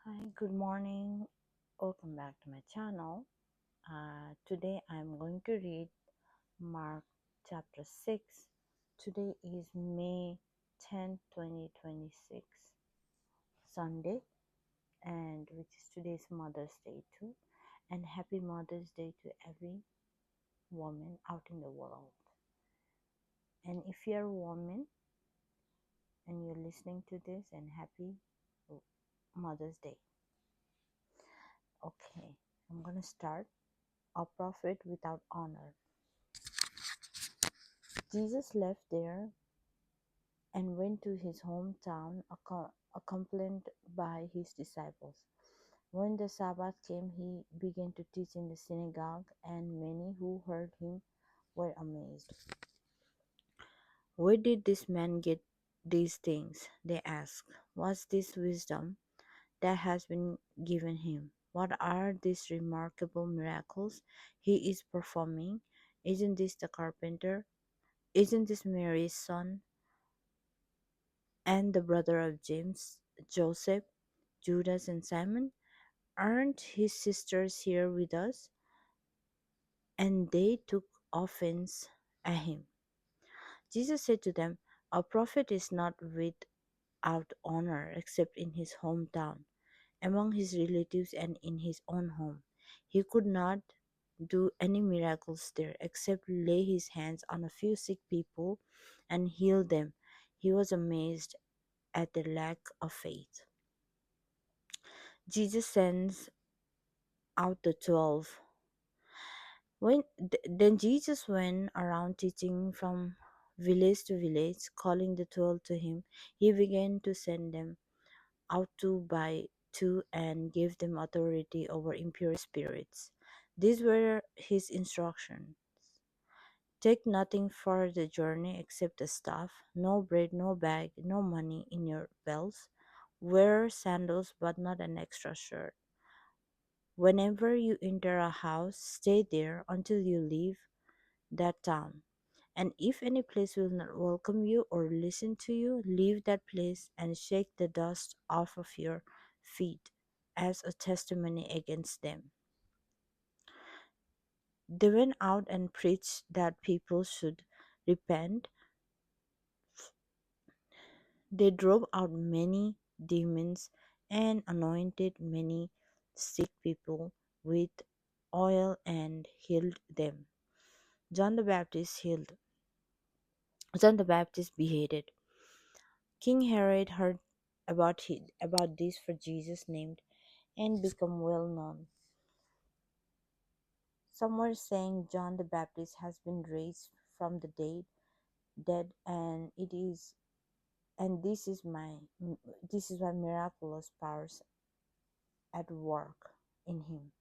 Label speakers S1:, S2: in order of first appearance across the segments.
S1: Hi, good morning. Welcome back to my channel. Today I'm going to read Mark chapter 6. Today is May 10th, 2026, Sunday, and which is today's Mother's Day too. And happy Mother's Day to every woman out in the world. And if you're a woman and you're listening to this, and happy Mother's Day. Okay, I'm gonna start. A prophet without honor. Jesus left there and went to his hometown, accompanied by his disciples. When the Sabbath came, he began to teach in the synagogue, and many who heard him were amazed. Where did this man get these things? They asked. What's this wisdom that has been given him? What are these remarkable miracles he is performing? Isn't this the carpenter? Isn't this Mary's son and the brother of James, Joseph, Judas, and Simon? Aren't his sisters here with us? And they took offense at him. Jesus said to them, a prophet is not without honor except in his hometown, among his relatives, and in his own home. He could not do any miracles there except lay his hands on a few sick people and heal them. He was amazed at their lack of faith. Jesus sends out the 12. Then Jesus went around teaching from village to village, calling the 12 to him. He began to send them out two by two and gave them authority over impure spirits. These were his instructions. Take nothing for the journey except the staff, no bread, no bag, no money in your belts. Wear sandals but not an extra shirt. Whenever you enter a house, stay there until you leave that town. And if any place will not welcome you or listen to you, leave that place and shake the dust off of your feet as a testimony against them. They went out and preached that people should repent. They drove out many demons and anointed many sick people with oil and healed them. John the Baptist healed. John the Baptist beheaded. King Herod heard about this for Jesus' name and become well known. Some were saying John the Baptist has been raised from the dead, and this is why miraculous powers at work in him.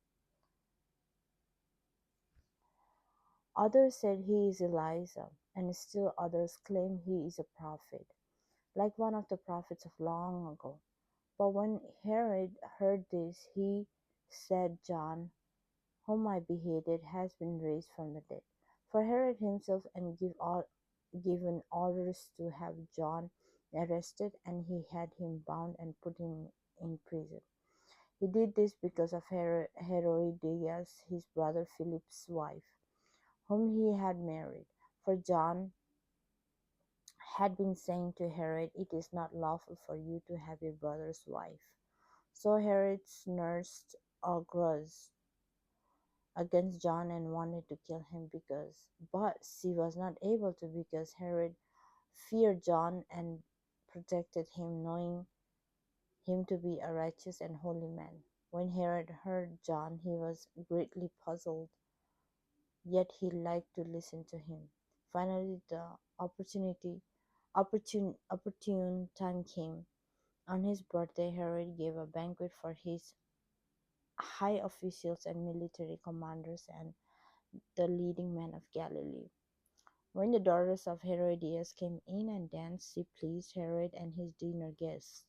S1: Others said he is Elijah, and still others claim he is a prophet, like one of the prophets of long ago. But when Herod heard this, he said, John, whom I beheaded, has been raised from the dead. For Herod himself had given orders to have John arrested, and he had him bound and put in prison. He did this because of Herodias, his brother Philip's wife, whom he had married. For John had been saying to Herod, it is not lawful for you to have your brother's wife. So Herod nursed a grudge against John and wanted to kill him but she was not able to because Herod feared John and protected him, knowing him to be a righteous and holy man. When Herod heard John, he was greatly puzzled, yet he liked to listen to him. Finally, the opportune time came. On his birthday, Herod gave a banquet for his high officials and military commanders and the leading men of Galilee. When the daughters of Herodias came in and danced, she pleased Herod and his dinner guests.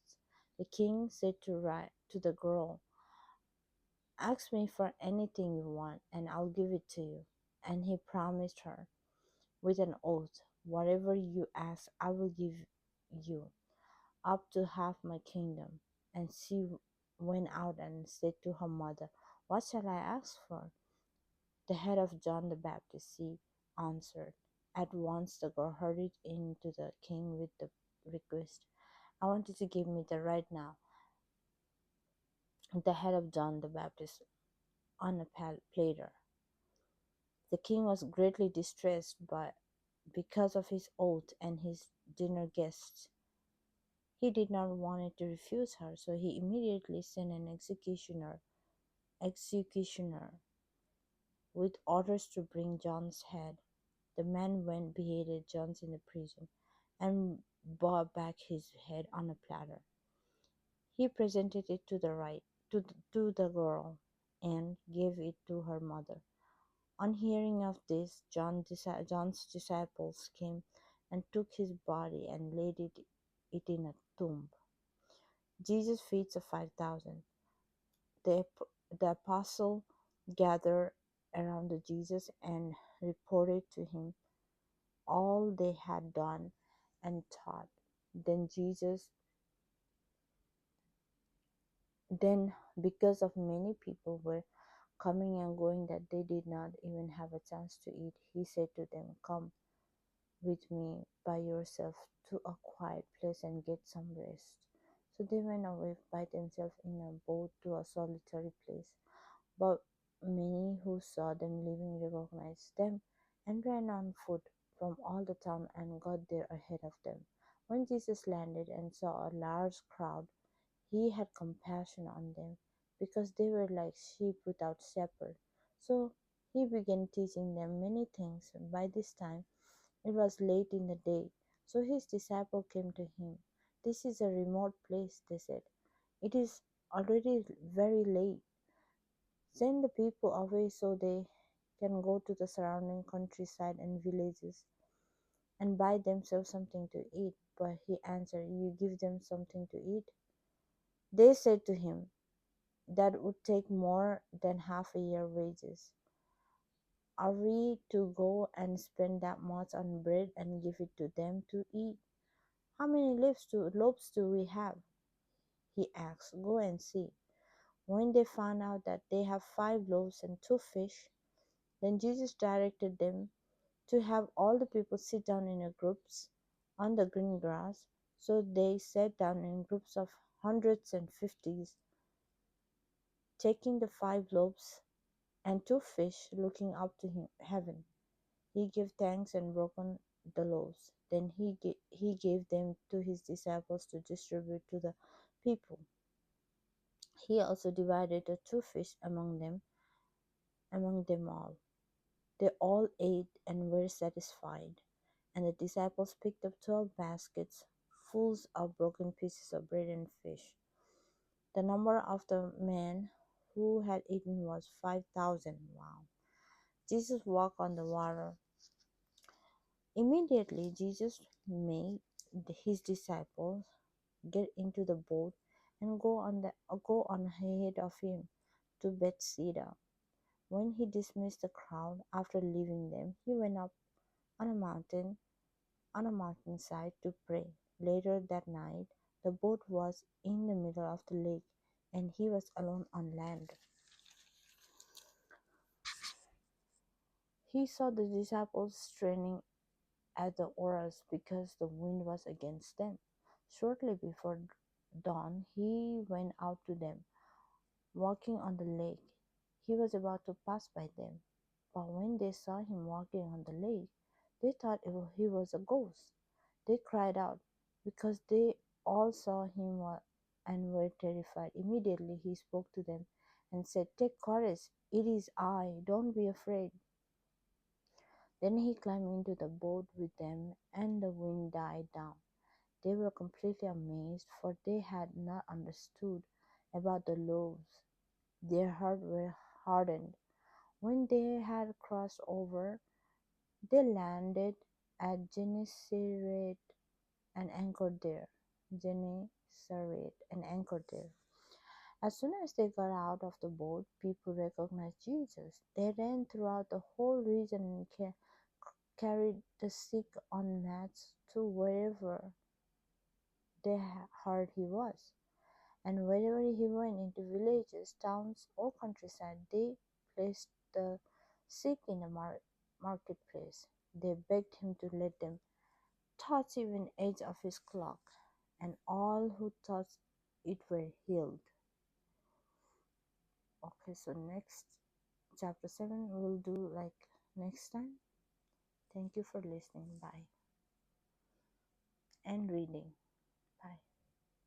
S1: The king said to the girl, ask me for anything you want, and I'll give it to you. And he promised her with an oath, whatever you ask, I will give you, up to half my kingdom. And she went out and said to her mother, "What shall I ask for?" "The head of John the Baptist," she answered. At once the girl hurried in to the king with the request, "I want you to give me the right now, the head of John the Baptist on a platter." The king was greatly distressed because of his oath and his dinner guests. He did not want to refuse her, so he immediately sent an executioner with orders to bring John's head. The man went, beheaded John in the prison, and brought back his head on a platter. He presented it to the girl and gave it to her mother. On hearing of this, John's disciples came and took his body and laid it in a tomb. Jesus feeds the 5,000. The, the apostle gathered around Jesus and reported to him all they had done and taught. Then Jesus, then because of many people were coming and going that they did not even have a chance to eat, he said to them, "Come with me by yourself to a quiet place and get some rest." So they went away by themselves in a boat to a solitary place. But many who saw them leaving recognized them and ran on foot from all the town and got there ahead of them. When Jesus landed and saw a large crowd, he had compassion on them because they were like sheep without shepherd. So he began teaching them many things. By this time it was late in the day, so his disciples came to him. "This is a remote place," they said. "It is already very late. Send the people away so they can go to the surrounding countryside and villages and buy themselves something to eat." But he answered, "You give them something to eat?" They said to him, "That would take more than half a year's wages. Are we to go and spend that much on bread and give it to them to eat?" "How many loaves do we have?" he asked. "Go and see." When they found out that they had 5 loaves and 2 fish, then Jesus directed them to have all the people sit down in groups on the green grass. So they sat down in groups of hundreds and fifties, taking the 5 loaves and 2 fish, looking up to heaven. He gave thanks and broken the loaves. Then he gave them to his disciples to distribute to the people. He also divided the 2 fish among them all. They all ate and were satisfied, and the disciples picked up 12 baskets full of broken pieces of bread and fish. The number of the men who had eaten was 5,000. Wow. Jesus walked on the water. Immediately Jesus made his disciples get into the boat and go on ahead of him to Bethsaida. When he dismissed the crowd after leaving them, he went up on a mountain on a mountainside to pray. Later that night, the boat was in the middle of the lake, and he was alone on land. He saw the disciples straining at the oars because the wind was against them. Shortly before dawn, he went out to them, walking on the lake. He was about to pass by them, but when they saw him walking on the lake, they thought he was a ghost. They cried out because they all saw him and were terrified. Immediately he spoke to them and said, "Take courage, it is I, don't be afraid." Then he climbed into the boat with them, and the wind died down. They were completely amazed, for they had not understood about the loaves. Their hearts were hardened. When they had crossed over, they landed at Gennesaret and anchored there. Gennesaret and anchored there. As soon as they got out of the boat, people recognized Jesus. They ran throughout the whole region and carried the sick on mats to wherever they heard he was. And wherever he went, into villages, towns, or countryside, they placed the sick in the marketplace. They begged him to let them touch even edge of his cloak, and all who touched it were healed. Okay, so next chapter 7 we'll do like next time. Thank you for listening. Bye. And reading. Bye.